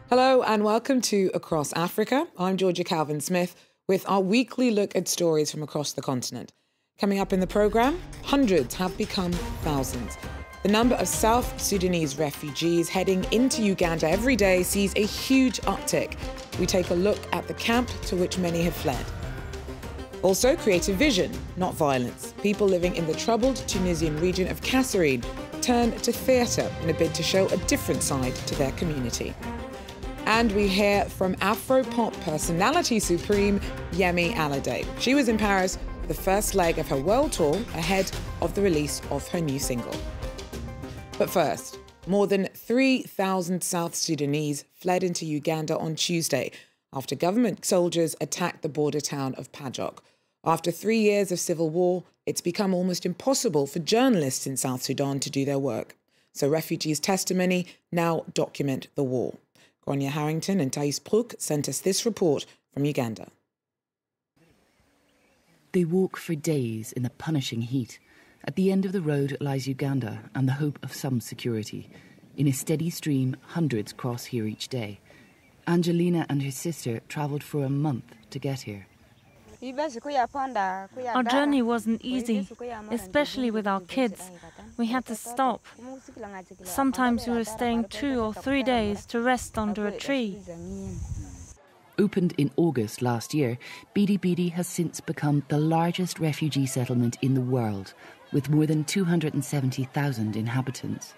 Hello and welcome to Across Africa. I'm Georgia Calvin-Smith with our weekly look at stories from across the continent. Coming up in the programme, hundreds have become thousands. The number of South Sudanese refugees heading into Uganda every day sees a huge uptick. We take a look at the camp to which many have fled. Also, creative vision, not violence. People living in the troubled Tunisian region of Kasserine turn to theatre in a bid to show a different side to their community. And we hear from afropop personality supreme Yemi Alade. She was in Paris for the first leg of her world tour ahead of the release of her new single. But first, more than 3,000 South Sudanese fled into Uganda on Tuesday after government soldiers attacked the border town of Pajok. After 3 years of civil war, it's become almost impossible for journalists in South Sudan to do their work. So refugees' testimony now document the war. Grania Harrington and Thais Brook sent us this report from Uganda. They walk for days in the punishing heat. At the end of the road lies Uganda and the hope of some security. In a steady stream, hundreds cross here each day. Angelina and her sister travelled for a month to get here. Our journey wasn't easy, especially with our kids. We had to stop. Sometimes we were staying 2 or 3 days to rest under a tree. Opened in August last year, Bidi Bidi has since become the largest refugee settlement in the world, with more than 270,000 inhabitants.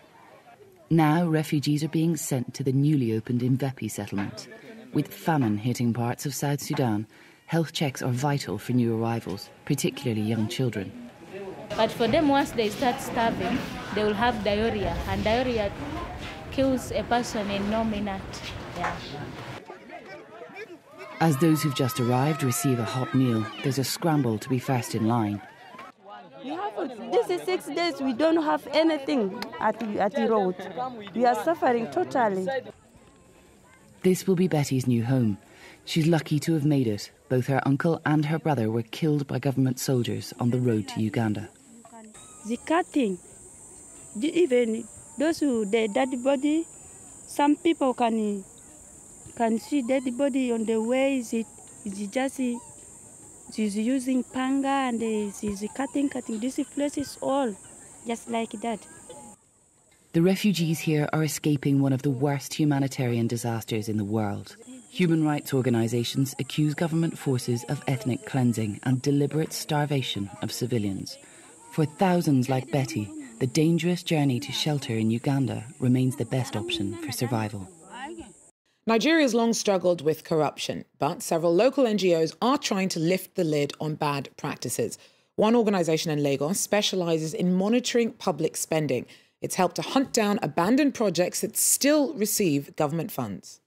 Now refugees are being sent to the newly opened Mvepi settlement. With famine hitting parts of South Sudan, health checks are vital for new arrivals, particularly young children. But for them, once they start starving, they will have diarrhea, and diarrhea kills a person in no minute. Yeah. As those who've just arrived receive a hot meal, there's a scramble to be first in line. This is 6 days, we don't have anything at the road. We are suffering totally. This will be Betty's new home. She's lucky to have made it. Both her uncle and her brother were killed by government soldiers on the road to Uganda. The cutting, even those who the dead body, some people can see dead body on the way. She's using panga and she's cutting. This place is all just like that. The refugees here are escaping one of the worst humanitarian disasters in the world. Human rights organisations accuse government forces of ethnic cleansing and deliberate starvation of civilians. For thousands like Betty, the dangerous journey to shelter in Uganda remains the best option for survival. Nigeria's long struggled with corruption, but several local NGOs are trying to lift the lid on bad practices. One organisation in Lagos specialises in monitoring public spending. It's helped to hunt down abandoned projects that still receive government funds.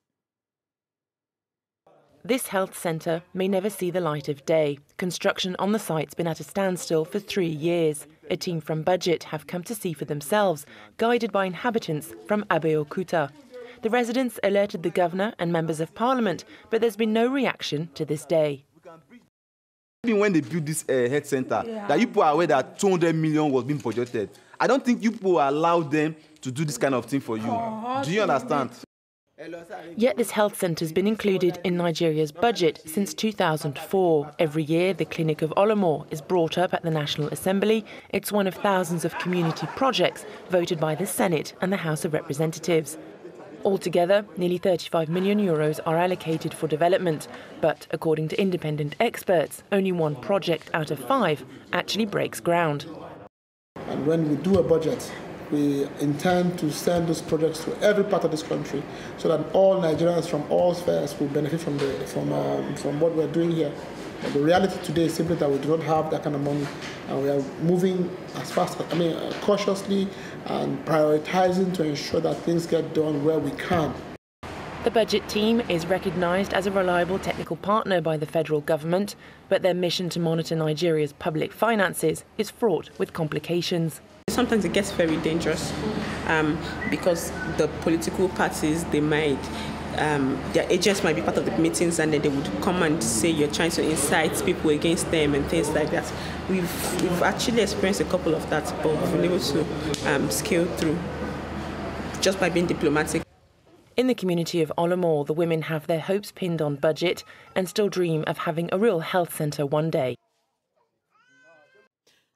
This health centre may never see the light of day. Construction on the site's been at a standstill for 3 years. A team from Budget have come to see for themselves, guided by inhabitants from Abeokuta. The residents alerted the governor and members of parliament, but there's been no reaction to this day. Even when they built this health centre, that you people are aware that 200 million was being budgeted. I don't think you people allowed them to do this kind of thing for you. Do you understand? Yet this health centre has been included in Nigeria's budget since 2004. Every year, the Clinic of Olomo is brought up at the National Assembly. It's one of thousands of community projects voted by the Senate and the House of Representatives. Altogether, nearly 35 million euros are allocated for development. But according to independent experts, only one project out of 5 actually breaks ground. And when we do a budget, we intend to send those projects to every part of this country so that all Nigerians from all spheres will benefit from what we're doing here. But the reality today is simply that we do not have that kind of money, and we are moving cautiously and prioritizing to ensure that things get done where we can. The budget team is recognised as a reliable technical partner by the federal government, but their mission to monitor Nigeria's public finances is fraught with complications. Sometimes it gets very dangerous because the political parties, their agents might be part of the meetings, and then they would come and say you're trying to incite people against them and things like that. We've actually experienced a couple of that, but we've been able to scale through just by being diplomatic. In the community of Olomouc, the women have their hopes pinned on budget and still dream of having a real health centre one day.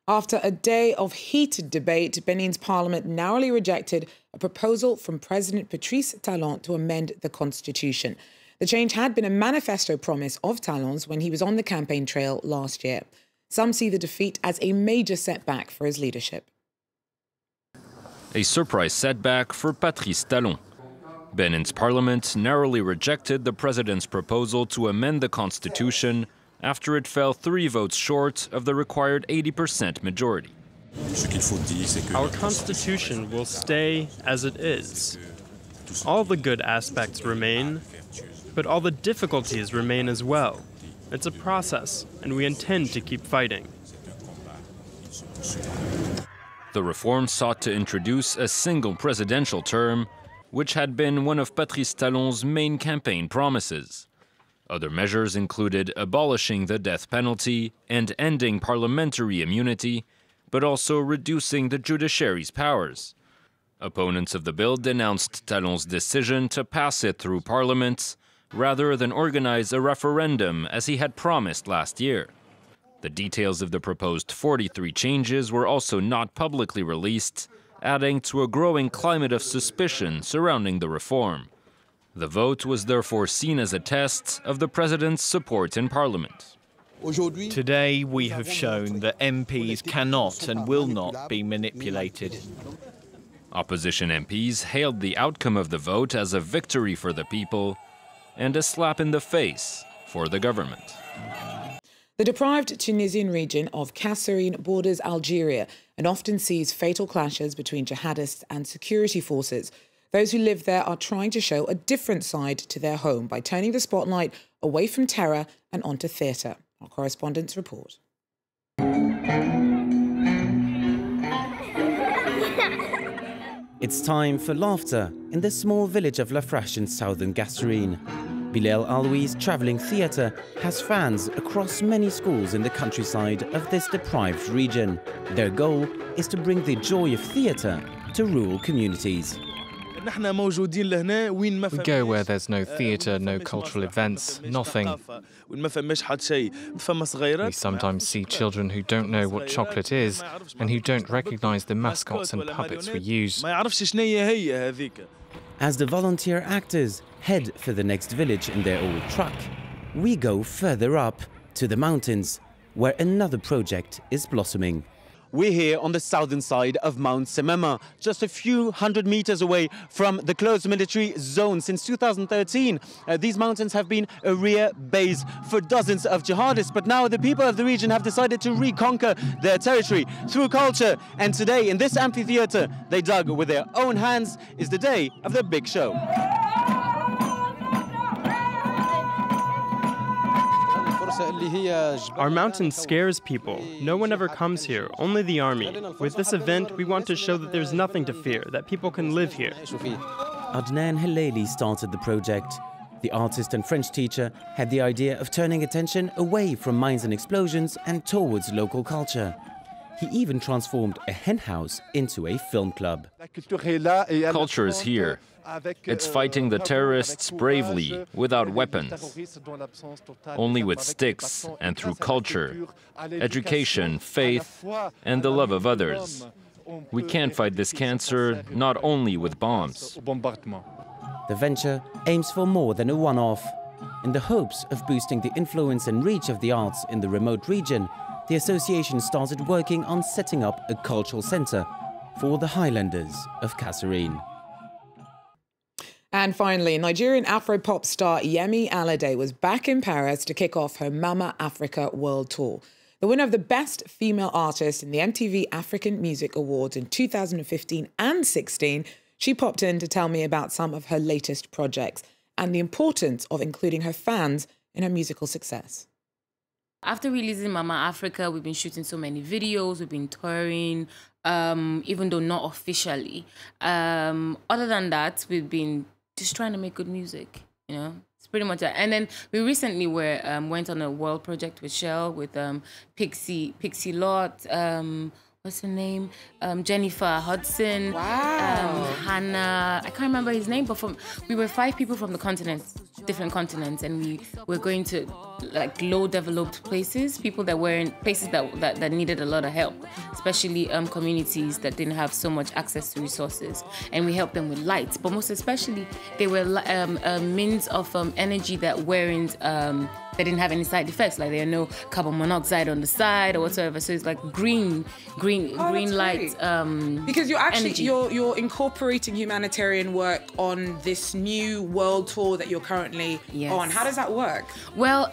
After a day of heated debate, Benin's parliament narrowly rejected a proposal from President Patrice Talon to amend the constitution. The change had been a manifesto promise of Talon's when he was on the campaign trail last year. Some see the defeat as a major setback for his leadership. A surprise setback for Patrice Talon. Benin's parliament narrowly rejected the president's proposal to amend the constitution after it fell 3 votes short of the required 80% majority. Our constitution will stay as it is. All the good aspects remain, but all the difficulties remain as well. It's a process, and we intend to keep fighting. The reform sought to introduce a single presidential term, which had been one of Patrice Talon's main campaign promises. Other measures included abolishing the death penalty and ending parliamentary immunity, but also reducing the judiciary's powers. Opponents of the bill denounced Talon's decision to pass it through parliament rather than organize a referendum as he had promised last year. The details of the proposed 43 changes were also not publicly released, adding to a growing climate of suspicion surrounding the reform. The vote was therefore seen as a test of the president's support in parliament. Today we have shown that MPs cannot and will not be manipulated. Opposition MPs hailed the outcome of the vote as a victory for the people and a slap in the face for the government. The deprived Tunisian region of Kasserine borders Algeria and often sees fatal clashes between jihadists and security forces. Those who live there are trying to show a different side to their home by turning the spotlight away from terror and onto theatre. Our correspondents report. It's time for laughter in the small village of Lafrache in southern Kasserine. Bilal Aloui's travelling theatre has fans across many schools in the countryside of this deprived region. Their goal is to bring the joy of theatre to rural communities. We go where there's no theatre, no cultural events, nothing. We sometimes see children who don't know what chocolate is and who don't recognise the mascots and puppets we use. As the volunteer actors head for the next village in their old truck, we go further up to the mountains, where another project is blossoming. We're here on the southern side of Mount Semema, just a few hundred meters away from the closed military zone. Since 2013, these mountains have been a rear base for dozens of jihadists, but now the people of the region have decided to reconquer their territory through culture. And today, in this amphitheater they dug with their own hands, is the day of their big show. Our mountain scares people. No one ever comes here, only the army. With this event, we want to show that there's nothing to fear, that people can live here. Adnan Helaili started the project. The artist and French teacher had the idea of turning attention away from mines and explosions and towards local culture. He even transformed a hen house into a film club. Culture is here. It's fighting the terrorists bravely, without weapons, only with sticks and through culture, education, faith, and the love of others. We can't fight this cancer not only with bombs. The venture aims for more than a one-off. In the hopes of boosting the influence and reach of the arts in the remote region, the association started working on setting up a cultural centre for the highlanders of Kasserine. And finally, Nigerian afropop star Yemi Alade was back in Paris to kick off her Mama Africa World Tour. The winner of the Best Female Artist in the MTV African Music Awards in 2015 and 16, she popped in to tell me about some of her latest projects and the importance of including her fans in her musical success. After releasing Mama Africa, we've been shooting so many videos, we've been touring, even though not officially. Other than that, we've been just trying to make good music, you know? It's pretty much that. And then we recently went on a world project with Shell, with Pixie Lot, what's her name? Jennifer Hudson. Wow. Hannah. I can't remember his name, but we were 5 people from the continents, different continents, and we were going to like low developed places, people that were in places that needed a lot of help, especially communities that didn't have so much access to resources, and we helped them with lights, but most especially they were means of energy that weren't they didn't have any side effects, like there are no carbon monoxide on the side or whatsoever. So it's like green light. Because you're actually energy. you're incorporating humanitarian work on this new world tour that you're currently on. How does that work? Well,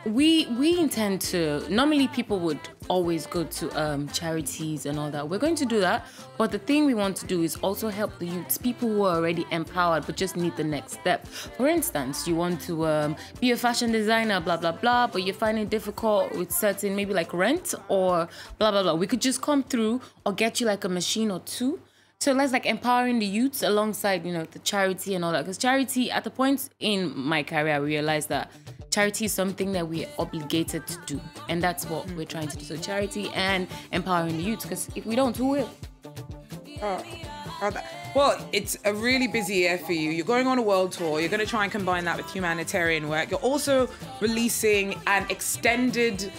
we intend to. Normally, people would always go to charities and all that. We're going to do that, but the thing we want to do is also help the youths, people who are already empowered but just need the next step. For instance, you want to be a fashion designer, blah blah blah, but you're finding it difficult with certain, maybe like rent or blah blah blah. We could just come through or get you like a machine or 2. So that's like empowering the youths alongside, the charity and all that. Because charity, at the point in my career, I realized that charity is something that we're obligated to do. And that's what we're trying to do. So charity and empowering the youth, because if we don't, who will? Well, it's a really busy year for you. You're going on a world tour. You're going to try and combine that with humanitarian work. You're also releasing an extended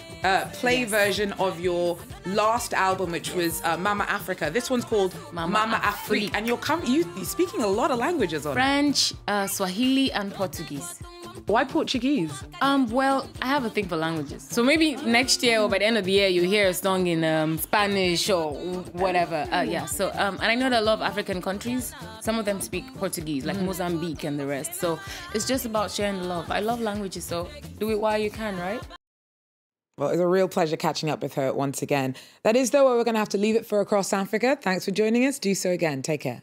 play version of your last album, which was Mama Africa. This one's called Mama Afrique. And you're speaking a lot of languages on it. French, Swahili, and Portuguese. Why Portuguese? Well, I have a thing for languages. So maybe next year or by the end of the year, you hear a song in Spanish or whatever. So, and I know that a lot of African countries, some of them speak Portuguese, like Mozambique and the rest. So it's just about sharing the love. I love languages, so do it while you can, right? Well, it's a real pleasure catching up with her once again. That is, though, where we're going to have to leave it for Across Africa. Thanks for joining us. Do so again. Take care.